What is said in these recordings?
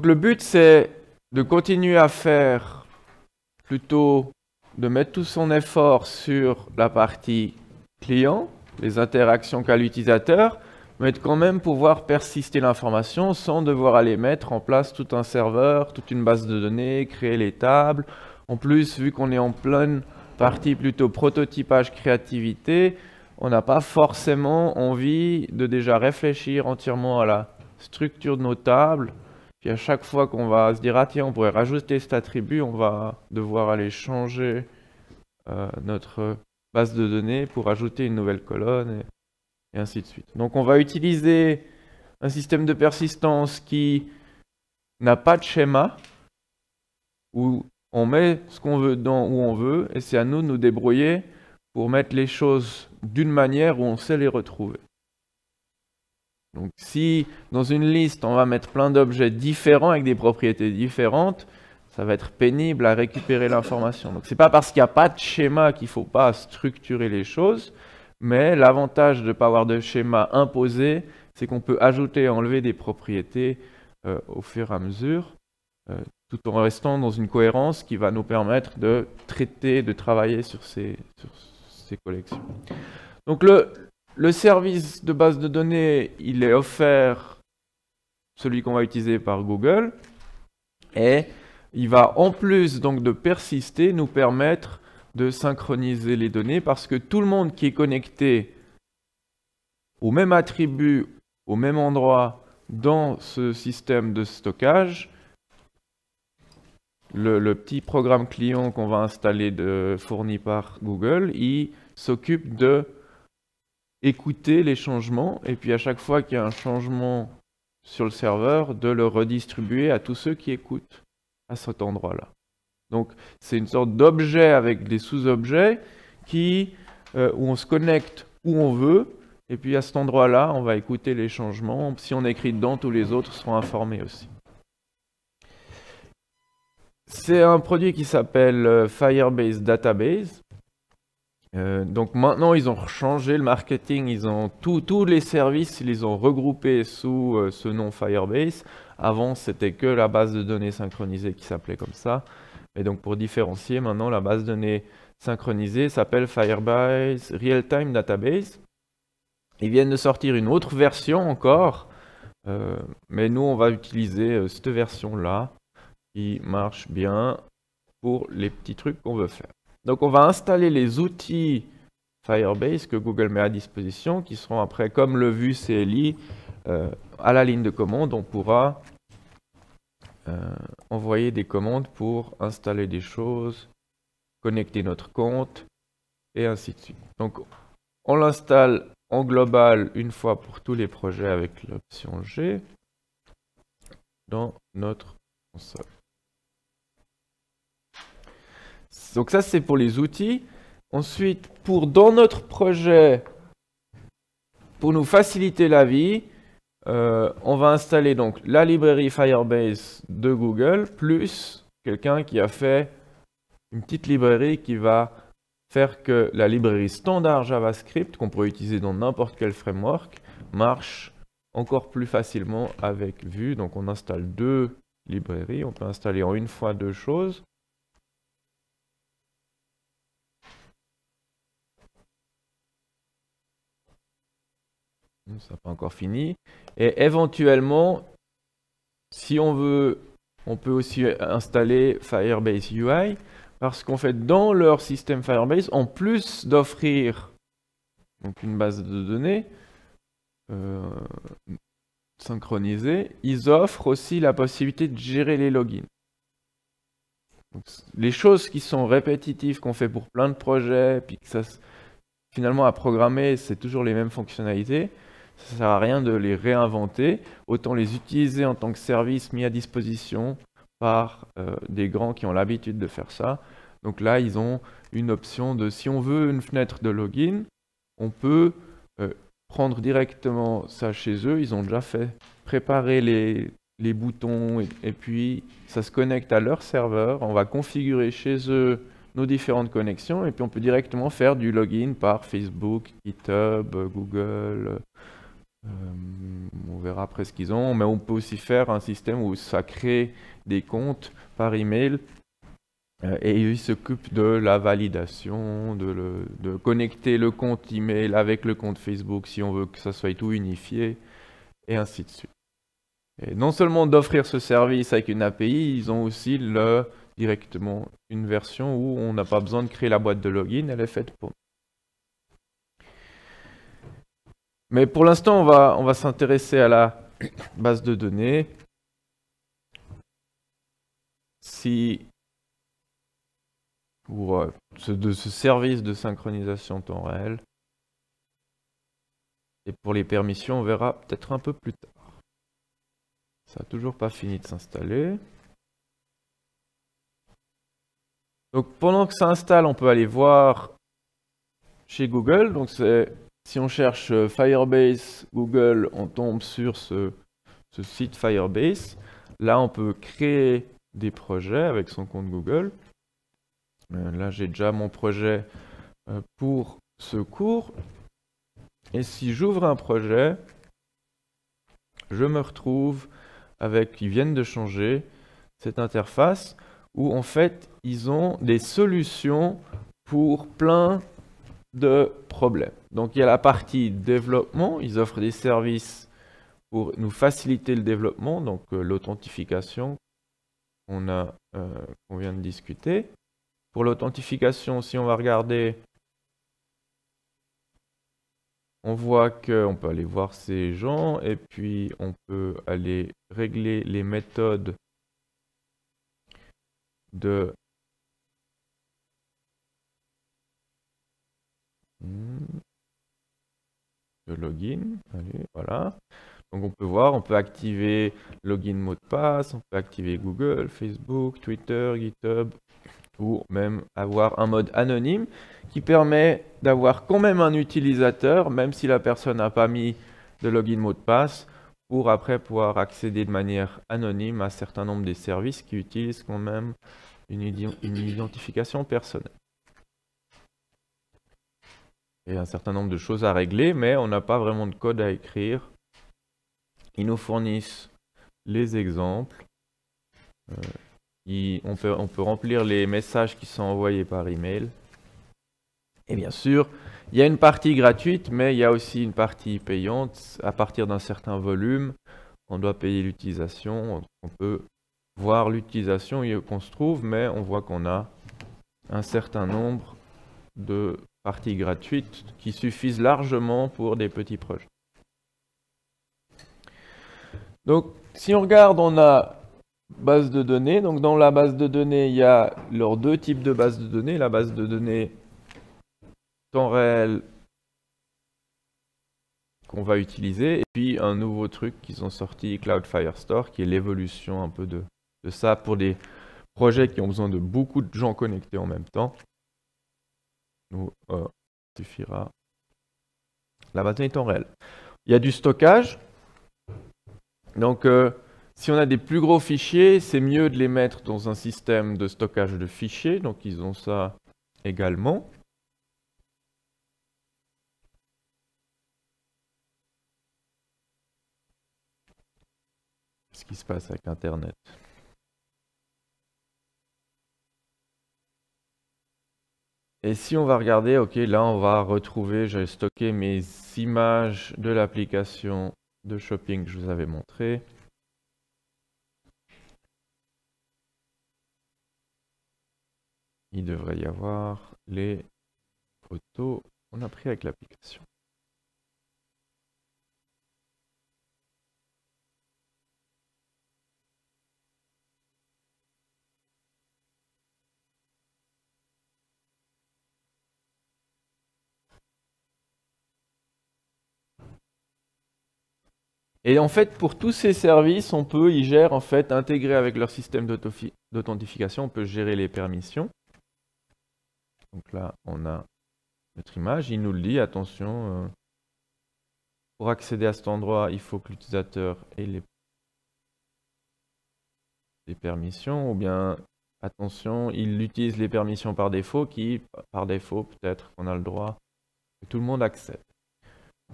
le but, c'est de continuer à faire plutôt de mettre tout son effort sur la partie client, les interactions qu'a l'utilisateur, mais de quand même pouvoir persister l'information sans devoir aller mettre en place tout un serveur, toute une base de données, créer les tables. En plus, vu qu'on est en pleine partie plutôt prototypage, créativité, on n'a pas forcément envie de déjà réfléchir entièrement à la structure de nos tables. Puis à chaque fois qu'on va se dire, ah tiens, on pourrait rajouter cet attribut, on va devoir aller changer notre base de données pour ajouter une nouvelle colonne et ainsi de suite. Donc on va utiliser un système de persistance qui n'a pas de schéma, où on met ce qu'on veut dedans où on veut, et c'est à nous de nous débrouiller pour mettre les choses d'une manière où on sait les retrouver. Donc si dans une liste on va mettre plein d'objets différents avec des propriétés différentes, ça va être pénible à récupérer l'information. Donc c'est pas parce qu'il n'y a pas de schéma qu'il ne faut pas structurer les choses, mais l'avantage de ne pas avoir de schéma imposé, c'est qu'on peut ajouter et enlever des propriétés au fur et à mesure, tout en restant dans une cohérence qui va nous permettre de traiter, de travailler sur ces collections. Donc le service de base de données, il est offert, celui qu'on va utiliser par Google, et il va en plus donc de persister nous permettre de synchroniser les données parce que tout le monde qui est connecté au même attribut, au même endroit dans ce système de stockage, le petit programme client qu'on va installer fourni par Google, il s'occupe de écouter les changements et puis à chaque fois qu'il y a un changement sur le serveur, de le redistribuer à tous ceux qui écoutent à cet endroit-là. Donc c'est une sorte d'objet avec des sous-objets où on se connecte où on veut et puis à cet endroit-là, on va écouter les changements. Si on écrit dedans, tous les autres seront informés aussi. C'est un produit qui s'appelle Firebase Database. Donc maintenant, ils ont changé le marketing, ils ont tous les services, ils les ont regroupés sous ce nom Firebase. Avant, c'était que la base de données synchronisée qui s'appelait comme ça. Et donc pour différencier, maintenant, la base de données synchronisée s'appelle Firebase Real-Time Database. Ils viennent de sortir une autre version encore, mais nous, on va utiliser cette version-là qui marche bien pour les petits trucs qu'on veut faire. Donc on va installer les outils Firebase que Google met à disposition, qui seront après, comme le vu CLI, à la ligne de commande, on pourra envoyer des commandes pour installer des choses, connecter notre compte, et ainsi de suite. Donc on l'installe en global une fois pour tous les projets avec l'option G dans notre console. Donc ça, c'est pour les outils. Ensuite, dans notre projet, pour nous faciliter la vie, on va installer donc la librairie Firebase de Google, plus quelqu'un qui a fait une petite librairie qui va faire que la librairie standard JavaScript, qu'on pourrait utiliser dans n'importe quel framework, marche encore plus facilement avec Vue. Donc on installe deux librairies, on peut installer en une fois deux choses. Ça n'a pas encore fini. Et éventuellement, si on veut, on peut aussi installer Firebase UI, parce qu'en fait, dans leur système Firebase, en plus d'offrir une base de données synchronisée, ils offrent aussi la possibilité de gérer les logins. Donc, les choses qui sont répétitives qu'on fait pour plein de projets, puis que ça, finalement à programmer, c'est toujours les mêmes fonctionnalités. Ça ne sert à rien de les réinventer, autant les utiliser en tant que service mis à disposition par des grands qui ont l'habitude de faire ça. Donc là, ils ont une option de, si on veut une fenêtre de login, on peut prendre directement ça chez eux. Ils ont déjà fait préparer les boutons et puis ça se connecte à leur serveur. On va configurer chez eux nos différentes connexions et puis on peut directement faire du login par Facebook, GitHub, Google, On verra après ce qu'ils ont, mais on peut aussi faire un système où ça crée des comptes par email et ils s'occupent de la validation, de connecter le compte email avec le compte Facebook si on veut que ça soit tout unifié et ainsi de suite. Et non seulement d'offrir ce service avec une API, ils ont aussi directement une version où on n'a pas besoin de créer la boîte de login, elle est faite pour. Mais pour l'instant, on va s'intéresser à la base de données. De ce service de synchronisation temps réel. Et pour les permissions, on verra peut-être un peu plus tard. Ça n'a toujours pas fini de s'installer. Donc pendant que ça installe, on peut aller voir chez Google. Donc si on cherche Firebase Google, on tombe sur ce site Firebase. Là, on peut créer des projets avec son compte Google. Là, j'ai déjà mon projet pour ce cours. Et si j'ouvre un projet, je me retrouve avec, ils viennent de changer cette interface où en fait, ils ont des solutions pour plein de problèmes. Donc il y a la partie développement, ils offrent des services pour nous faciliter le développement, donc l'authentification qu'on vient de discuter. Pour l'authentification, si on va regarder, on voit qu'on peut aller voir ces gens et puis on peut aller régler les méthodes de login. Allez, voilà. Donc on peut voir, on peut activer login mot de passe, on peut activer Google, Facebook, Twitter, GitHub, ou même avoir un mode anonyme qui permet d'avoir quand même un utilisateur, même si la personne n'a pas mis de login mot de passe, pour après pouvoir accéder de manière anonyme à un certain nombre des services qui utilisent quand même une identification personnelle. Il y a un certain nombre de choses à régler, mais on n'a pas vraiment de code à écrire. Ils nous fournissent les exemples. On peut remplir les messages qui sont envoyés par email. Et bien sûr, il y a une partie gratuite, mais il y a aussi une partie payante. À partir d'un certain volume, on doit payer l'utilisation. On peut voir l'utilisation qu'on se trouve, mais on voit qu'on a un certain nombre de parties gratuites qui suffisent largement pour des petits projets. Donc, si on regarde, on a base de données. Donc, dans la base de données, il y a leurs deux types de bases de données. La base de données temps réel qu'on va utiliser, et puis un nouveau truc qu'ils ont sorti, Cloud Firestore, qui est l'évolution un peu de ça pour des projets qui ont besoin de beaucoup de gens connectés en même temps. Nous suffira la base de données temps réel. Il y a du stockage. Donc, si on a des plus gros fichiers, c'est mieux de les mettre dans un système de stockage de fichiers. Donc, ils ont ça également. Qu'est-ce qui se passe avec Internet? Et si on va regarder, ok, là on va retrouver, j'ai stocké mes images de l'application de shopping que je vous avais montré. Il devrait y avoir les photos qu'on a prises avec l'application. Et en fait, pour tous ces services, ils gèrent en fait, intégrés avec leur système d'authentification, on peut gérer les permissions. Donc là, on a notre image, il nous le dit, attention, pour accéder à cet endroit, il faut que l'utilisateur ait les permissions, ou bien, attention, il utilise les permissions par défaut, par défaut, peut-être qu'on a le droit que tout le monde accède.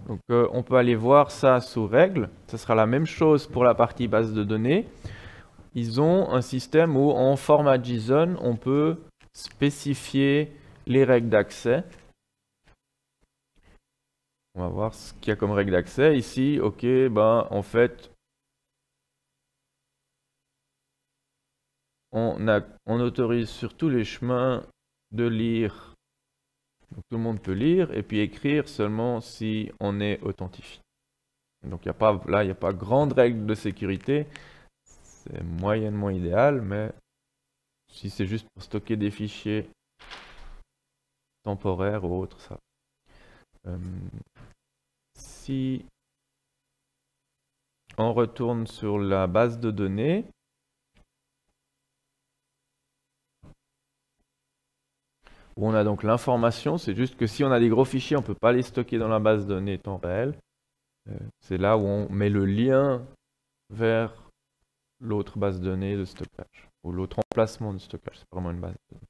Donc on peut aller voir ça sous règles. Ce sera la même chose pour la partie base de données. Ils ont un système où en format JSON, on peut spécifier les règles d'accès. On va voir ce qu'il y a comme règle d'accès. Ici, ok, ben en fait, on autorise sur tous les chemins de lire. Donc, tout le monde peut lire et puis écrire seulement si on est authentifié. Donc là, il n'y a pas grande règle de sécurité. C'est moyennement idéal, mais si c'est juste pour stocker des fichiers temporaires ou autres, ça. Si on retourne sur la base de données, où on a donc l'information, c'est juste que si on a des gros fichiers, on ne peut pas les stocker dans la base de données temps réel. C'est là où on met le lien vers l'autre base de données de stockage, ou l'autre emplacement de stockage, c'est vraiment une base de données.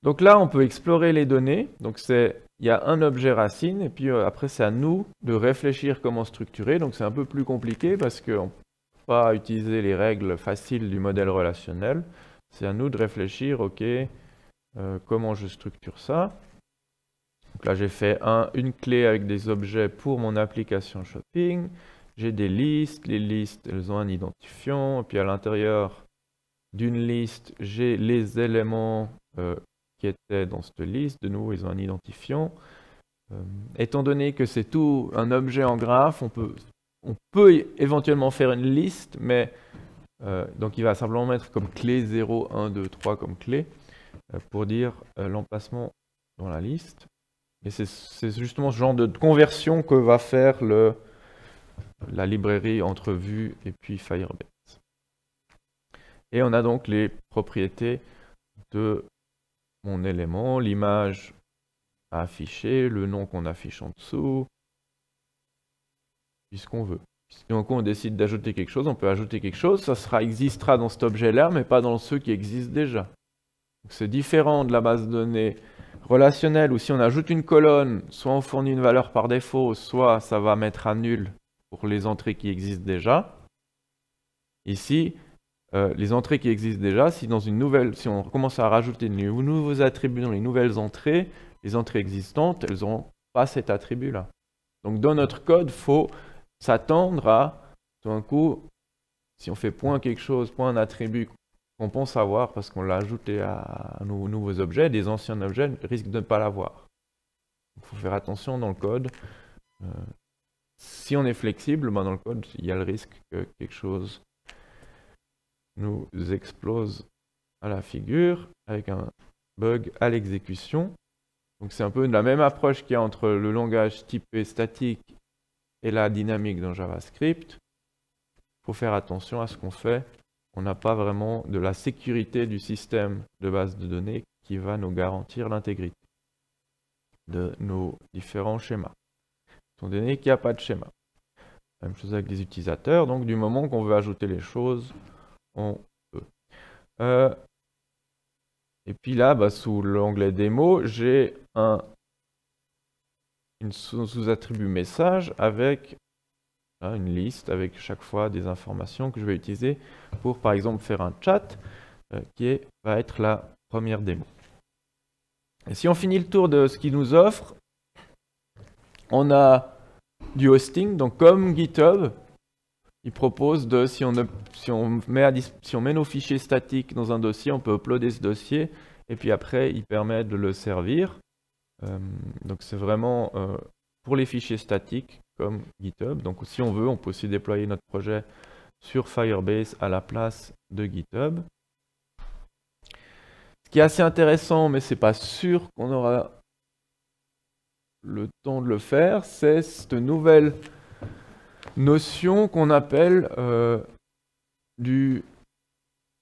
Donc là, on peut explorer les données. Donc il y a un objet racine, et puis après, c'est à nous de réfléchir comment structurer. Donc c'est un peu plus compliqué parce qu'on ne peut pas utiliser les règles faciles du modèle relationnel. C'est à nous de réfléchir, ok, comment je structure ça. Donc là, j'ai fait une clé avec des objets pour mon application shopping. J'ai des listes. Les listes, elles ont un identifiant. Et puis à l'intérieur d'une liste, j'ai les éléments qui étaient dans cette liste. De nouveau, ils ont un identifiant. Étant donné que c'est tout un objet en graphe, on peut éventuellement faire une liste, mais donc il va simplement mettre comme clé 0, 1, 2, 3 comme clé pour dire l'emplacement dans la liste. Et c'est justement ce genre de conversion que va faire la librairie entre Vue et puis Firebase. Et on a donc les propriétés de mon élément, l'image à afficher, le nom qu'on affiche en dessous, puis ce qu'on veut. Si on décide d'ajouter quelque chose, on peut ajouter quelque chose, ça existera dans cet objet-là, mais pas dans ceux qui existent déjà. C'est différent de la base de données relationnelle où si on ajoute une colonne, soit on fournit une valeur par défaut, soit ça va mettre à nul pour les entrées qui existent déjà. Ici, les entrées qui existent déjà, si on commence à rajouter de nouveaux attributs dans les nouvelles entrées, les entrées existantes, elles n'auront pas cet attribut-là. Donc dans notre code, il faut s'attendre à, tout d'un coup, si on fait point quelque chose, point un attribut qu'on pense avoir parce qu'on l'a ajouté à nos nouveaux objets, des anciens objets risquent de ne pas l'avoir. Il faut faire attention dans le code. Si on est flexible, dans le code, il y a le risque que quelque chose nous explose à la figure avec un bug à l'exécution. Donc c'est un peu la même approche qu'il y a entre le langage typé statique et la dynamique dans JavaScript. Il faut faire attention à ce qu'on fait. On n'a pas vraiment de la sécurité du système de base de données qui va nous garantir l'intégrité de nos différents schémas. Étant donné qu'il n'y a pas de schéma. Même chose avec les utilisateurs. Donc du moment qu'on veut ajouter les choses, on peut. Et puis là, sous l'onglet démo, j'ai un sous-attribut message avec une liste avec chaque fois des informations que je vais utiliser pour, par exemple, faire un chat qui va être la première démo. Et si on finit le tour de ce qu'il nous offre, on a du hosting. Donc comme GitHub, il propose de, si on met nos fichiers statiques dans un dossier, on peut uploader ce dossier et puis après, il permet de le servir. Donc c'est vraiment pour les fichiers statiques comme GitHub. Donc si on veut, on peut aussi déployer notre projet sur Firebase à la place de GitHub. Ce qui est assez intéressant, mais c'est pas sûr qu'on aura le temps de le faire, c'est cette nouvelle notion qu'on appelle du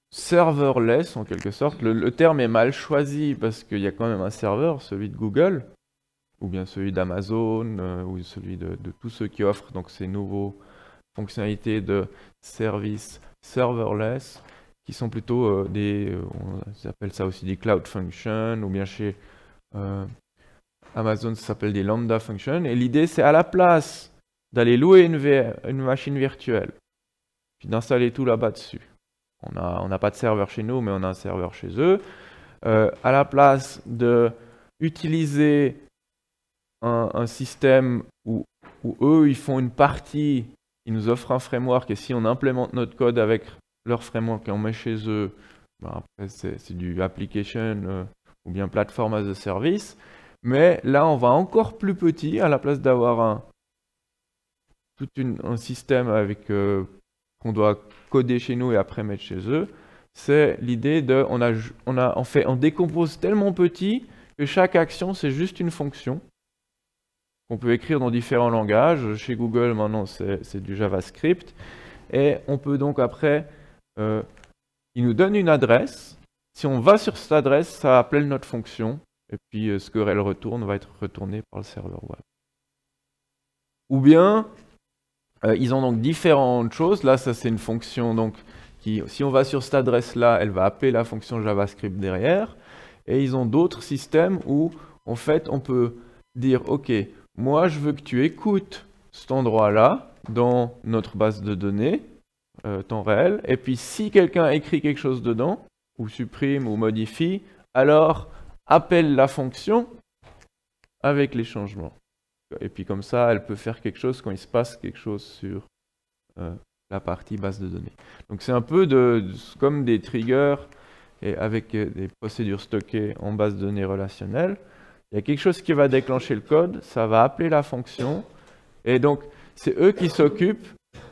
serverless en quelque sorte. Le terme est mal choisi parce qu'il y a quand même un serveur, celui de Google, ou bien celui d'Amazon, ou celui de tous ceux qui offrent donc ces nouveaux fonctionnalités de service serverless, qui sont plutôt on appelle ça aussi des cloud functions, ou bien chez Amazon, ça s'appelle des Lambda Functions. Et l'idée, c'est à la place d'aller louer une machine virtuelle, puis d'installer tout là-bas dessus. On n'a pas de serveur chez nous, mais on a un serveur chez eux. À la place d'utiliser un système où eux, ils font une partie, ils nous offrent un framework, et si on implémente notre code avec leur framework et on met chez eux, ben après c'est du application ou bien platform as a service. Mais là, on va encore plus petit, à la place d'avoir un système avec qu'on doit coder chez nous et après mettre chez eux. C'est l'idée de, on décompose tellement petit que chaque action, c'est juste une fonction qu'on peut écrire dans différents langages. Chez Google, maintenant, c'est du JavaScript. Et on peut donc après, il nous donne une adresse. Si on va sur cette adresse, ça appelle notre fonction. Et puis, ce qu'elle retourne va être retourné par le serveur web. Ou bien, ils ont donc différentes choses. Là, ça, c'est une fonction donc, qui, si on va sur cette adresse-là, elle va appeler la fonction JavaScript derrière. Et ils ont d'autres systèmes où, en fait, on peut dire, OK, moi, je veux que tu écoutes cet endroit-là dans notre base de données, temps réel. Et puis, si quelqu'un écrit quelque chose dedans, ou supprime, ou modifie, alors appelle la fonction avec les changements. Et puis comme ça, elle peut faire quelque chose quand il se passe quelque chose sur la partie base de données. Donc c'est un peu comme des triggers et avec des procédures stockées en base de données relationnelle. Il y a quelque chose qui va déclencher le code, ça va appeler la fonction. Et donc c'est eux qui s'occupent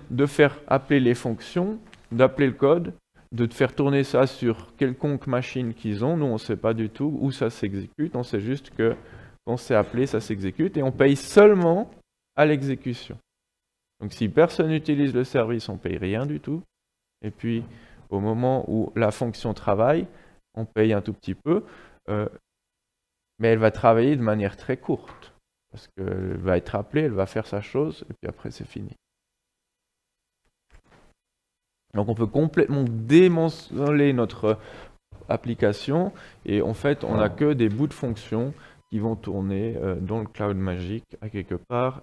de faire appeler les fonctions, d'appeler le code, de faire tourner ça sur quelconque machine qu'ils ont. Nous, on ne sait pas du tout où ça s'exécute, on sait juste que quand c'est appelé, ça s'exécute, et on paye seulement à l'exécution. Donc si personne n'utilise le service, on ne paye rien du tout. Et puis, au moment où la fonction travaille, on paye un tout petit peu, mais elle va travailler de manière très courte. Parce qu'elle va être appelée, elle va faire sa chose, et puis après, c'est fini. Donc on peut complètement démanteler notre application, et en fait, on n'a que des bouts de fonctions qui vont tourner dans le cloud magique à quelque part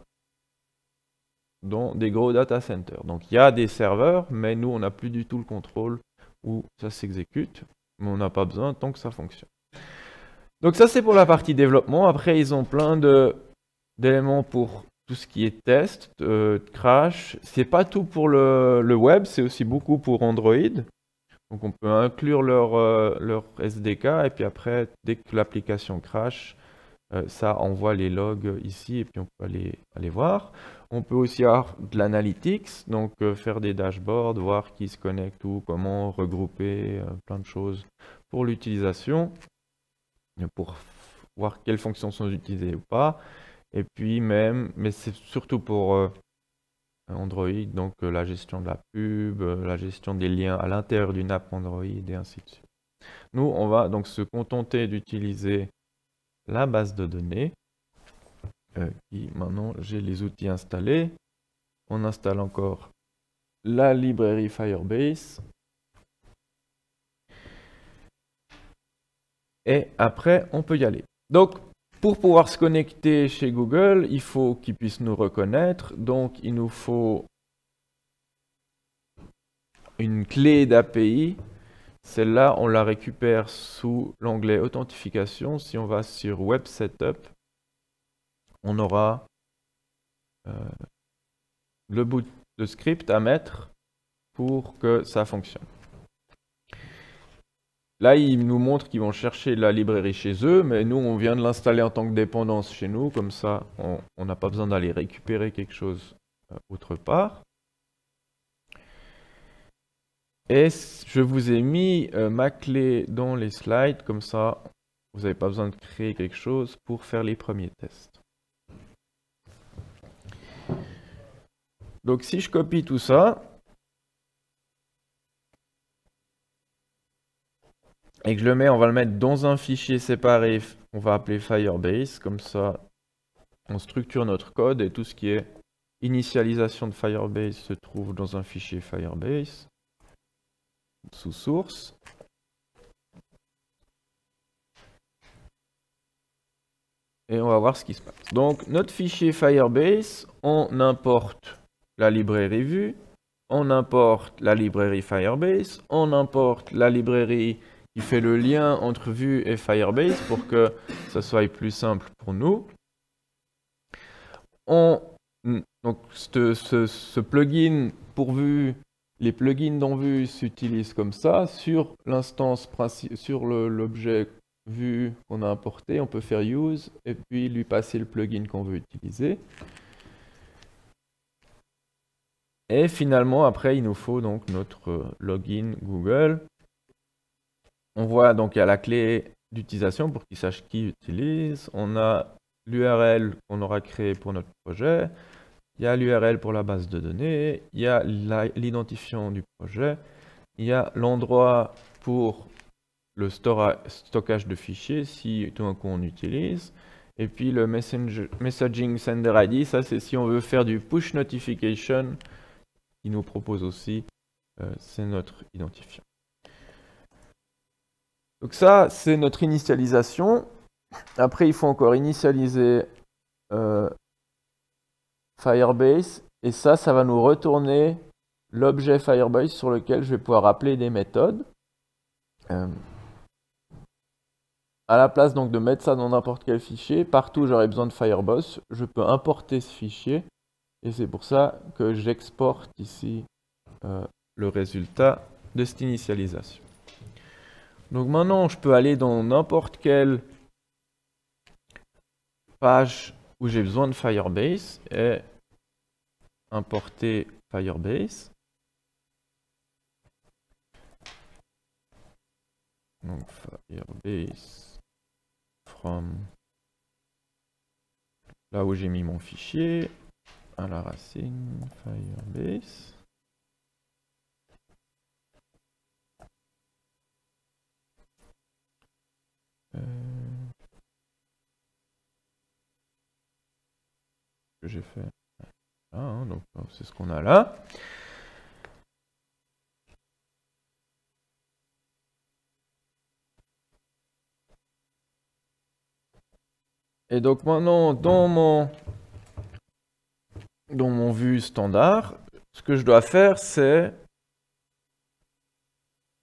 dans des gros data centers. Donc il y a des serveurs, mais nous on n'a plus du tout le contrôle où ça s'exécute, mais on n'a pas besoin tant que ça fonctionne. Donc ça c'est pour la partie développement. Après ils ont plein d'éléments pour tout ce qui est test, crash. C'est pas tout pour le web, c'est aussi beaucoup pour Android. Donc on peut inclure leur SDK et puis après dès que l'application crash, ça envoie les logs ici et puis on peut aller voir. On peut aussi avoir de l'analytics, donc faire des dashboards, voir qui se connecte où, comment regrouper, plein de choses pour l'utilisation, pour voir quelles fonctions sont utilisées ou pas. Et puis même, mais c'est surtout pour Android, donc la gestion de la pub, la gestion des liens à l'intérieur d'une app Android et ainsi de suite. Nous, on va donc se contenter d'utiliser la base de données, qui maintenant j'ai les outils installés. On installe encore la librairie Firebase. Et après, on peut y aller. Donc, pour pouvoir se connecter chez Google, il faut qu'ils puissent nous reconnaître. Donc, il nous faut une clé d'API. Celle-là, on la récupère sous l'onglet Authentification. Si on va sur Web Setup, on aura le bout de script à mettre pour que ça fonctionne. Là, ils nous montrent qu'ils vont chercher la librairie chez eux, mais nous, on vient de l'installer en tant que dépendance chez nous. Comme ça, on n'a pas besoin d'aller récupérer quelque chose autre part. Et je vous ai mis ma clé dans les slides, comme ça, vous n'avez pas besoin de créer quelque chose pour faire les premiers tests. Donc si je copie tout ça, et que je le mets, on va le mettre dans un fichier séparé, on va appeler Firebase, comme ça, on structure notre code et tout ce qui est initialisation de Firebase se trouve dans un fichier Firebase, sous source. et on va voir ce qui se passe. Donc, notre fichier Firebase, on importe la librairie vue, on importe la librairie Firebase, on importe la librairie qui fait le lien entre Vue et Firebase pour que ça soit plus simple pour nous. Donc, ce plugin pour Vue, les plugins dans Vue s'utilisent comme ça. Sur l'instance principale, sur l'objet Vue qu'on a importé, on peut faire use et puis lui passer le plugin qu'on veut utiliser. Et finalement, après, il nous faut donc notre login Google. On voit donc il y a la clé d'utilisation pour qu'il sache qui utilise. On a l'URL qu'on aura créé pour notre projet. Il y a l'URL pour la base de données. Il y a l'identifiant du projet. Il y a l'endroit pour le stockage de fichiers si tout d'un coup on utilise. Et puis le messaging sender ID, ça c'est si on veut faire du push notification. Il nous propose aussi, c'est notre identifiant. Donc ça, c'est notre initialisation. Après, il faut encore initialiser Firebase. Et ça va nous retourner l'objet Firebase sur lequel je vais pouvoir appeler des méthodes. À la place donc de mettre ça dans n'importe quel fichier, partout où j'aurai besoin de Firebase, je peux importer ce fichier. Et c'est pour ça que j'exporte ici le résultat de cette initialisation. Donc maintenant, je peux aller dans n'importe quelle page où j'ai besoin de Firebase et importer Firebase. Donc Firebase from là où j'ai mis mon fichier à la racine Firebase. Que j'ai fait là, hein, donc c'est ce qu'on a là. Et donc maintenant dans mon vue standard, ce que je dois faire c'est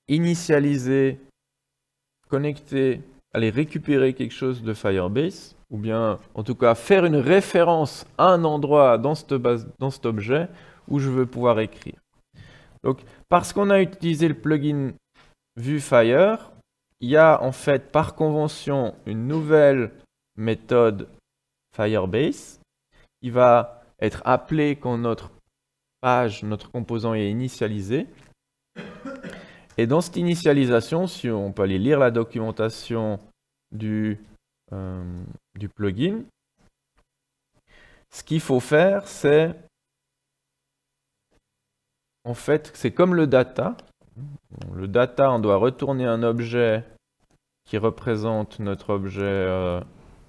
initialiser, connecter, aller récupérer quelque chose de Firebase, ou bien en tout cas faire une référence à un endroit dans cet objet où je veux pouvoir écrire. Donc parce qu'on a utilisé le plugin VueFire, il y a en fait par convention une nouvelle méthode Firebase qui va être appelée quand notre page, notre composant est initialisé. Et dans cette initialisation, si on peut aller lire la documentation du plugin, ce qu'il faut faire, c'est en fait, c'est comme le data. Le data, on doit retourner un objet qui représente notre objet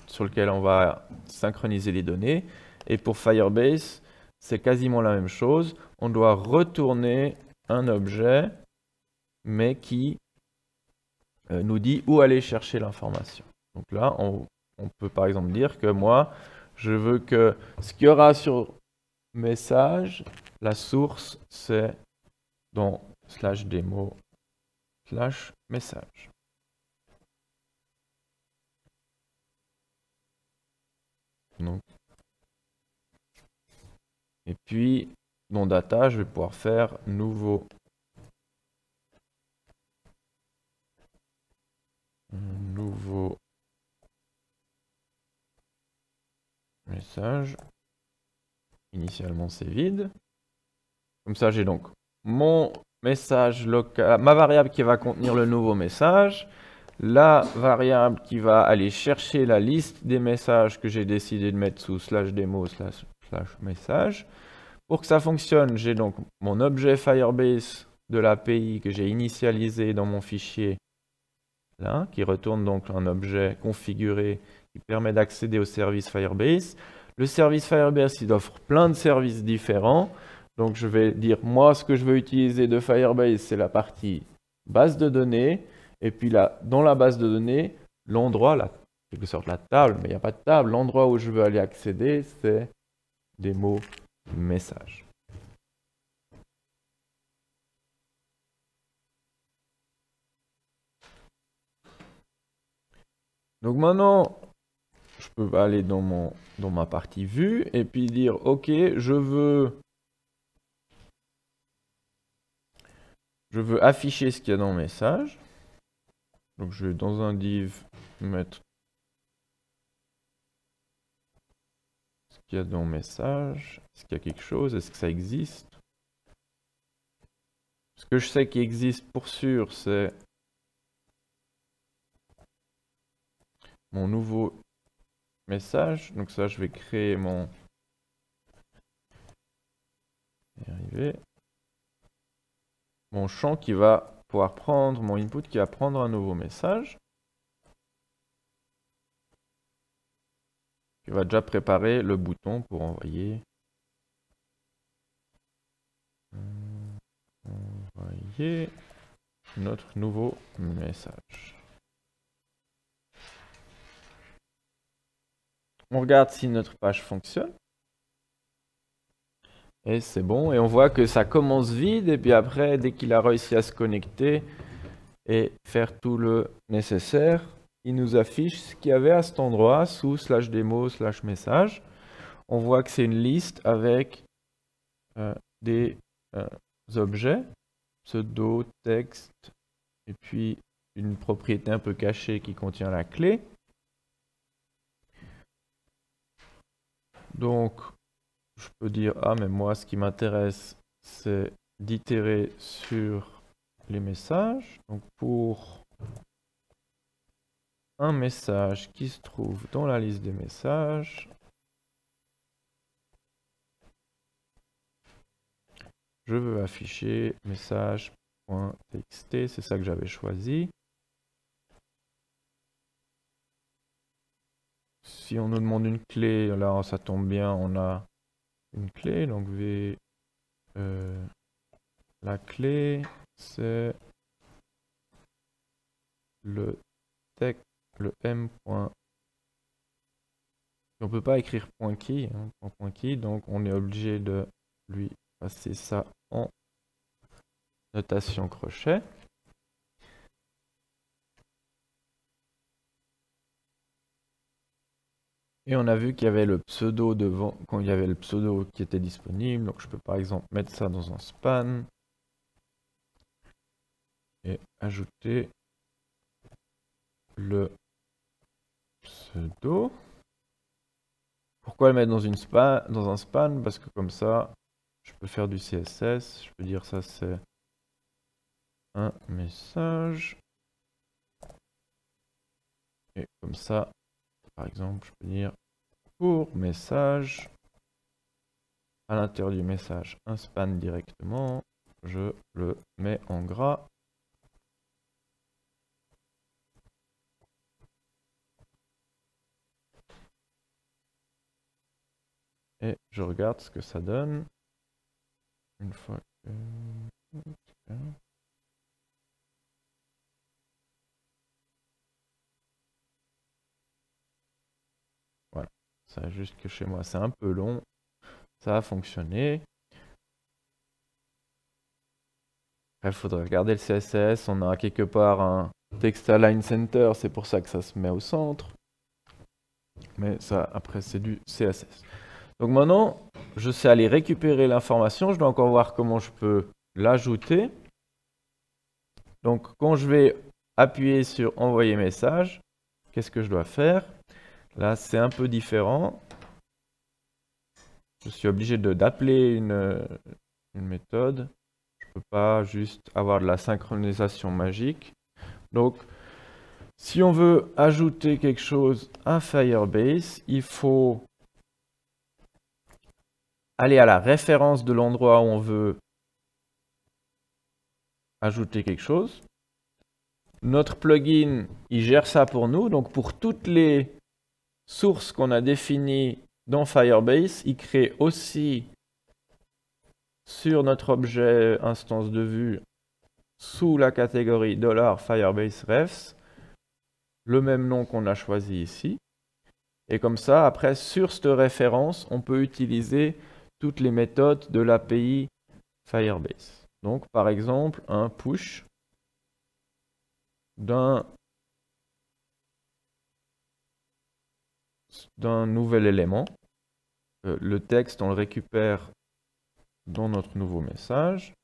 sur lequel on va synchroniser les données. Et pour Firebase, c'est quasiment la même chose. On doit retourner un objet, mais qui nous dit où aller chercher l'information. Donc là, on peut par exemple dire que moi, je veux que ce qu'il y aura sur message, la source, c'est dans /demo/message. Donc, et puis, dans data, je vais pouvoir faire nouveau message. Initialement, c'est vide. Comme ça, j'ai donc mon message local, ma variable qui va contenir le nouveau message, la variable qui va aller chercher la liste des messages que j'ai décidé de mettre sous /demo/message. Pour que ça fonctionne, j'ai donc mon objet Firebase de l'API que j'ai initialisé dans mon fichier là, qui retourne donc un objet configuré qui permet d'accéder au service Firebase. Le service Firebase, il offre plein de services différents. Donc je vais dire, moi, ce que je veux utiliser de Firebase, c'est la partie base de données. Et puis là, dans la base de données, l'endroit, quelque sorte la table, mais il n'y a pas de table. L'endroit où je veux aller accéder, c'est des mots messages. Donc maintenant, je peux aller dans ma partie vue et puis dire ok, je veux afficher ce qu'il y a dans le message. Donc je vais dans un div mettre ce qu'il y a dans le message. Est-ce qu'il y a quelque chose? Est-ce que ça existe? Ce que je sais qui existe pour sûr, c'est mon nouveau message. Donc ça, je vais créer mon... mon champ qui va pouvoir prendre, mon input qui va prendre un nouveau message. Qui va déjà préparer le bouton pour envoyer. Envoyer notre nouveau message. On regarde si notre page fonctionne. Et c'est bon. Et on voit que ça commence vide. Et puis après, dès qu'il a réussi à se connecter et faire tout le nécessaire, il nous affiche ce qu'il y avait à cet endroit sous /demo/message. On voit que c'est une liste avec des objets, pseudo, texte, et puis une propriété un peu cachée qui contient la clé. Donc, je peux dire, ah mais moi ce qui m'intéresse, c'est d'itérer sur les messages. Donc pour un message qui se trouve dans la liste des messages, je veux afficher message.txt, c'est ça que j'avais choisi. Si on nous demande une clé, là ça tombe bien, on a une clé, donc la clé c'est le texte, le m. On ne peut pas écrire .key, hein, .key, donc on est obligé de lui passer ça en notation crochet. Et on a vu qu'il y avait le pseudo devant, quand il y avait le pseudo qui était disponible. Donc je peux par exemple mettre ça dans un span et ajouter le pseudo. Pourquoi le mettre dans un span? Parce que comme ça, je peux faire du CSS. Je peux dire ça c'est un message. Et comme ça, par exemple, je peux dire pour message, à l'intérieur du message, un span directement, je le mets en gras. Et je regarde ce que ça donne. Une fois que... Voilà. Ça juste que chez moi c'est un peu long. Ça a fonctionné. Après, il faudrait regarder le CSS. On a quelque part un text align center. C'est pour ça que ça se met au centre. Mais ça, après, c'est du CSS. Donc maintenant, je sais aller récupérer l'information. Je dois encore voir comment je peux l'ajouter. Donc, quand je vais appuyer sur envoyer message, qu'est-ce que je dois faire? Là, c'est un peu différent. Je suis obligé d'appeler une méthode. Je ne peux pas juste avoir de la synchronisation magique. Donc, si on veut ajouter quelque chose à Firebase, il faut aller à la référence de l'endroit où on veut ajouter quelque chose. Notre plugin, il gère ça pour nous. Donc, pour toutes les sources qu'on a définies dans Firebase, il crée aussi sur notre objet instance de vue sous la catégorie $Firebase Refs le même nom qu'on a choisi ici. Et comme ça, après, sur cette référence, on peut utiliser toutes les méthodes de l'API Firebase. Donc, par exemple, un push d'un nouvel élément. Le texte, on le récupère dans notre nouveau message.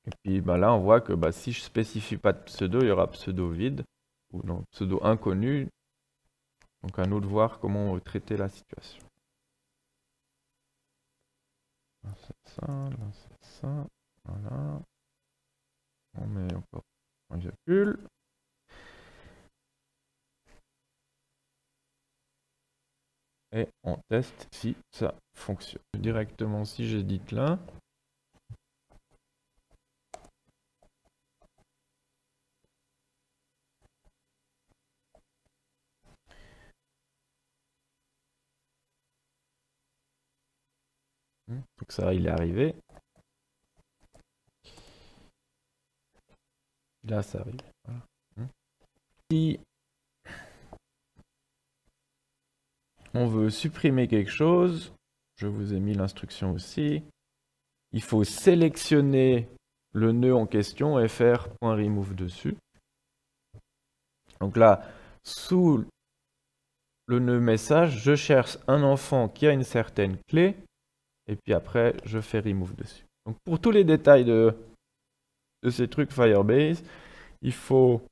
Et puis là, on voit que si je ne spécifie pas de pseudo, il y aura pseudo vide, ou non, pseudo inconnu. Donc à nous de voir comment traiter la situation. Là, c'est ça, là, c'est ça. Voilà. On met encore un virgule. Et on teste si ça fonctionne. Directement, si j'édite là. Donc ça, il est arrivé. Là, ça arrive. Voilà. Si on veut supprimer quelque chose, je vous ai mis l'instruction aussi. Il faut sélectionner le nœud en question et faire .remove dessus. Donc là, sous le nœud message, je cherche un enfant qui a une certaine clé. Et puis après, je fais remove dessus. Donc pour tous les détails de ces trucs Firebase, il faut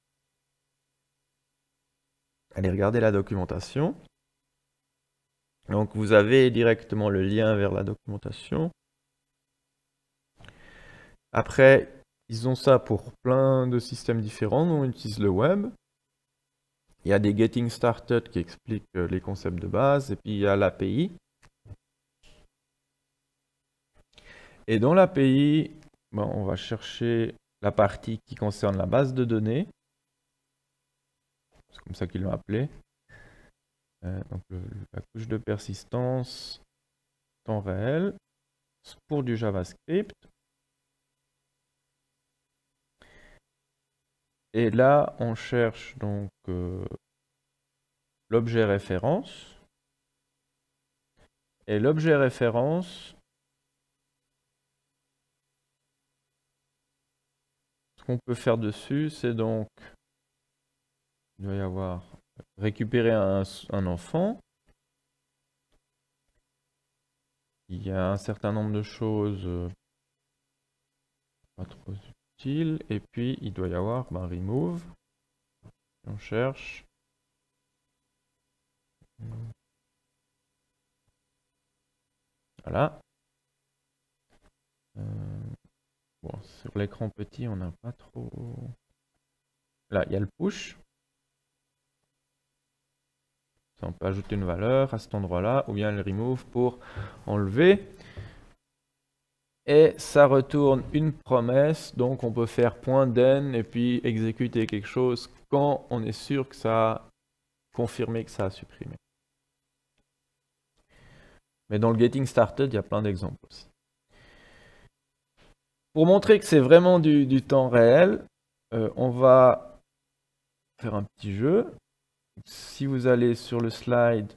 aller regarder la documentation. Donc vous avez directement le lien vers la documentation. Après, ils ont ça pour plein de systèmes différents. Nous, on utilise le web. Il y a des Getting Started qui expliquent les concepts de base. Et puis il y a l'API. Et dans l'API, on va chercher la partie qui concerne la base de données. C'est comme ça qu'ils l'ont appelé. Donc la couche de persistance temps réel pour du JavaScript. Et là, on cherche donc l'objet référence. Et l'objet référence, ce qu'on peut faire dessus, c'est donc, il doit y avoir récupérer un enfant. Il y a un certain nombre de choses pas trop utiles. Et puis, il doit y avoir remove. On cherche. Voilà. Bon, sur l'écran petit, on n'a pas trop... Là, il y a le push. Ça, on peut ajouter une valeur à cet endroit-là, ou bien le remove pour enlever. Et ça retourne une promesse, donc on peut faire .den et puis exécuter quelque chose quand on est sûr que ça a confirmé que ça a supprimé. Mais dans le Getting Started, il y a plein d'exemples aussi. Pour montrer que c'est vraiment du temps réel, on va faire un petit jeu. Si vous allez sur le slide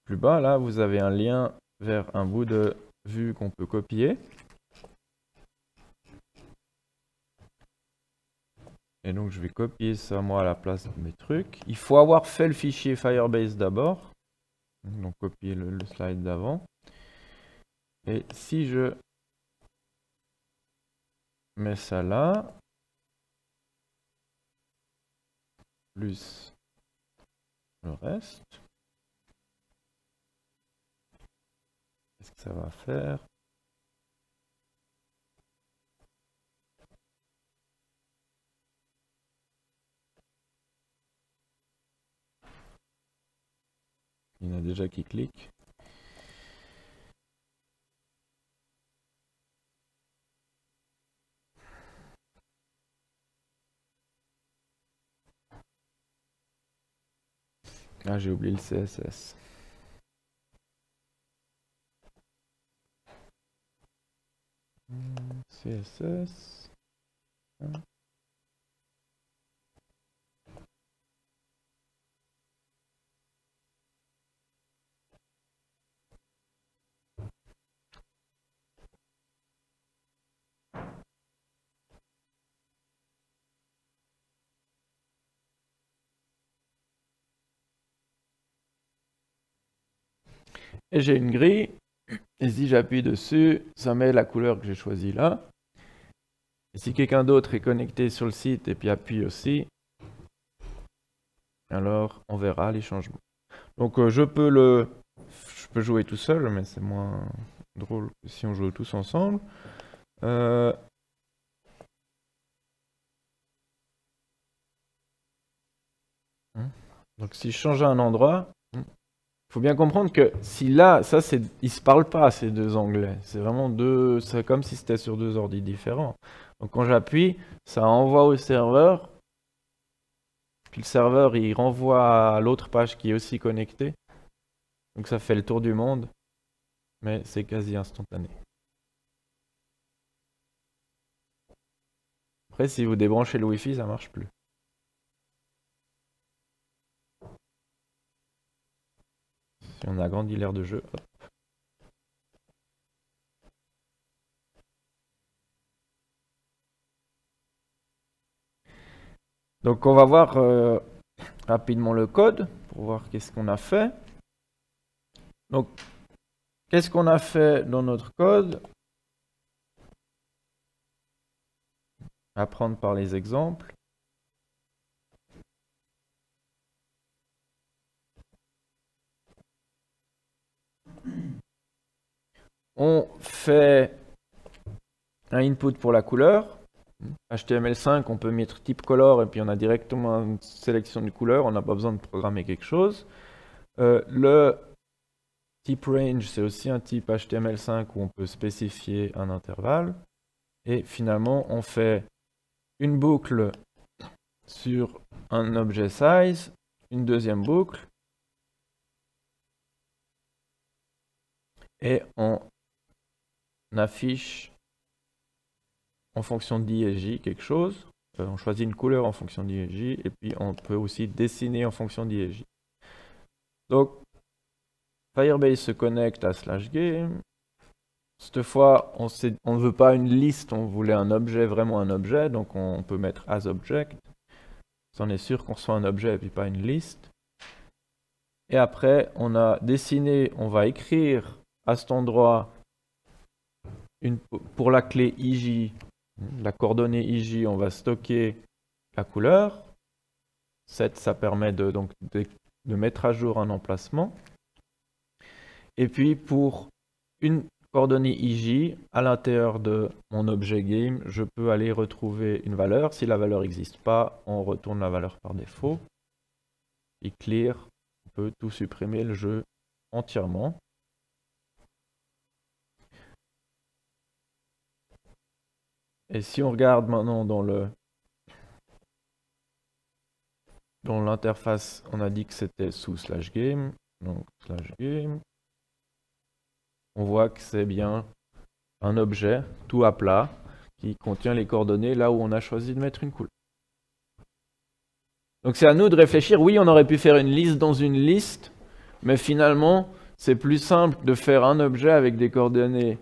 plus bas, là, vous avez un lien vers un bout de vue qu'on peut copier. Et donc, je vais copier ça, moi, à la place de mes trucs. Il faut avoir fait le fichier Firebase d'abord. Donc, copier le slide d'avant. Et si je mets ça là, plus le reste, qu'est-ce que ça va faire? Il y en a déjà qui cliquent. Ah, j'ai oublié le CSS. CSS. Et j'ai une grille, et si j'appuie dessus, ça met la couleur que j'ai choisie là. Et si quelqu'un d'autre est connecté sur le site et puis appuie aussi, alors on verra les changements. Donc je peux jouer tout seul, mais c'est moins drôle que si on joue tous ensemble. Donc si je change un endroit, il faut bien comprendre que si là, ils se parlent pas ces deux onglets. C'est vraiment deux, c'est comme si c'était sur deux ordi différents. Donc quand j'appuie, ça envoie au serveur. Puis le serveur, il renvoie à l'autre page qui est aussi connectée. Donc ça fait le tour du monde, mais c'est quasi instantané. Après, si vous débranchez le Wi-Fi, ça marche plus. Si on agrandit l'aire de jeu, hop. Donc on va voir rapidement le code pour voir qu'est-ce qu'on a fait. Donc, qu'est-ce qu'on a fait dans notre code? Apprendre par les exemples. On fait un input pour la couleur. HTML5, on peut mettre type color et puis on a directement une sélection de couleurs. On n'a pas besoin de programmer quelque chose. Le type range, c'est aussi un type HTML5 où on peut spécifier un intervalle. Et finalement, on fait une boucle sur un objet size, une deuxième boucle, et on affiche en fonction d'I et J quelque chose. On choisit une couleur en fonction d'I et J, et puis on peut aussi dessiner en fonction d'I et J. Donc, Firebase se connecte à /game. Cette fois, on ne veut pas une liste, on voulait un objet, vraiment un objet, donc on peut mettre asObject. On est sûr qu'on reçoit un objet et puis pas une liste. Et après, on a dessiné, on va écrire à cet endroit pour la clé IJ, la coordonnée IJ, on va stocker la couleur. Set, ça permet de mettre à jour un emplacement. Et puis pour une coordonnée IJ, à l'intérieur de mon objet game, je peux aller retrouver une valeur. Si la valeur n'existe pas, on retourne la valeur par défaut. Et clear, on peut tout supprimer le jeu entièrement. Et si on regarde maintenant dans l'interface, on a dit que c'était sous /game. Donc /game. On voit que c'est bien un objet tout à plat qui contient les coordonnées là où on a choisi de mettre une couleur. Donc c'est à nous de réfléchir. Oui, on aurait pu faire une liste dans une liste, mais finalement, c'est plus simple de faire un objet avec des coordonnées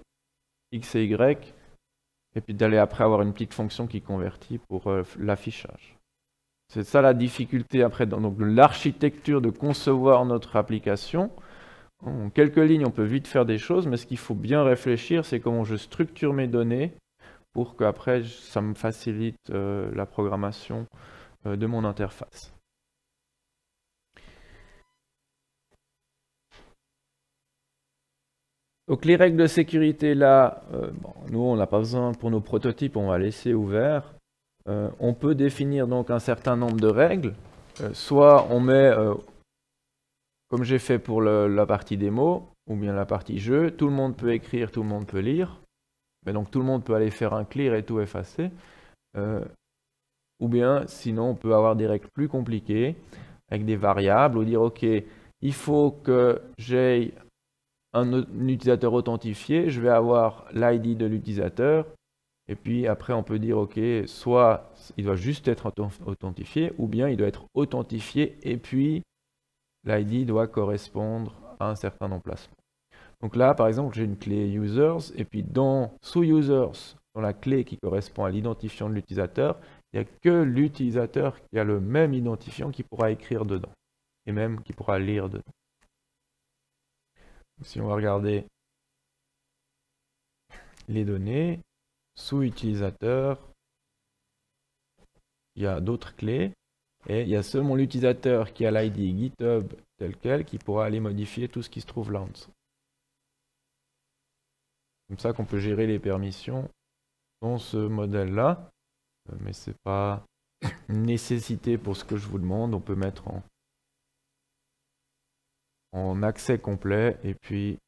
X et Y, et puis d'aller après avoir une petite fonction qui convertit pour l'affichage. C'est ça la difficulté après dans l'architecture de concevoir notre application. En quelques lignes, on peut vite faire des choses, mais ce qu'il faut bien réfléchir, c'est comment je structure mes données pour qu'après, ça me facilite la programmation de mon interface. Donc les règles de sécurité là, nous on n'a pas besoin pour nos prototypes, on va laisser ouvert. On peut définir donc un certain nombre de règles. Soit on met, comme j'ai fait pour la partie démo, ou bien la partie jeu, tout le monde peut écrire, tout le monde peut lire. Mais donc tout le monde peut aller faire un clear et tout effacer. Ou bien sinon on peut avoir des règles plus compliquées, avec des variables, ou dire ok, il faut que j'ai un utilisateur authentifié, je vais avoir l'ID de l'utilisateur, Et puis après, on peut dire, OK, soit il doit juste être authentifié, ou bien il doit être authentifié et puis l'ID doit correspondre à un certain emplacement. Donc là, par exemple, j'ai une clé users, et puis sous users, dans la clé qui correspond à l'identifiant de l'utilisateur, il n'y a que l'utilisateur qui a le même identifiant qui pourra écrire dedans, et même qui pourra lire dedans. Donc, si on va regarder les données, sous utilisateur, il y a d'autres clés, et il y a seulement l'utilisateur qui a l'ID GitHub tel quel qui pourra aller modifier tout ce qui se trouve là en dessous. Comme ça qu'on peut gérer les permissions dans ce modèle-là, mais ce n'est pas une nécessité pour ce que je vous demande. On peut mettre en accès complet et puis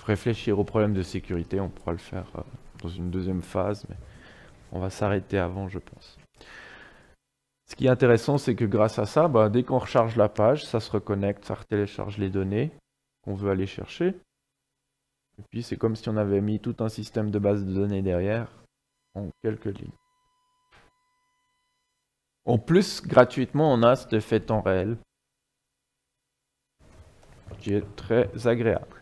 réfléchir aux problèmes de sécurité. On pourra le faire dans une deuxième phase, mais on va s'arrêter avant, je pense. Ce qui est intéressant, c'est que grâce à ça, dès qu'on recharge la page, ça se reconnecte, ça télécharge les données qu'on veut aller chercher. Et puis c'est comme si on avait mis tout un système de base de données derrière en quelques lignes. En plus, gratuitement, on a cet effet temps réel qui est très agréable.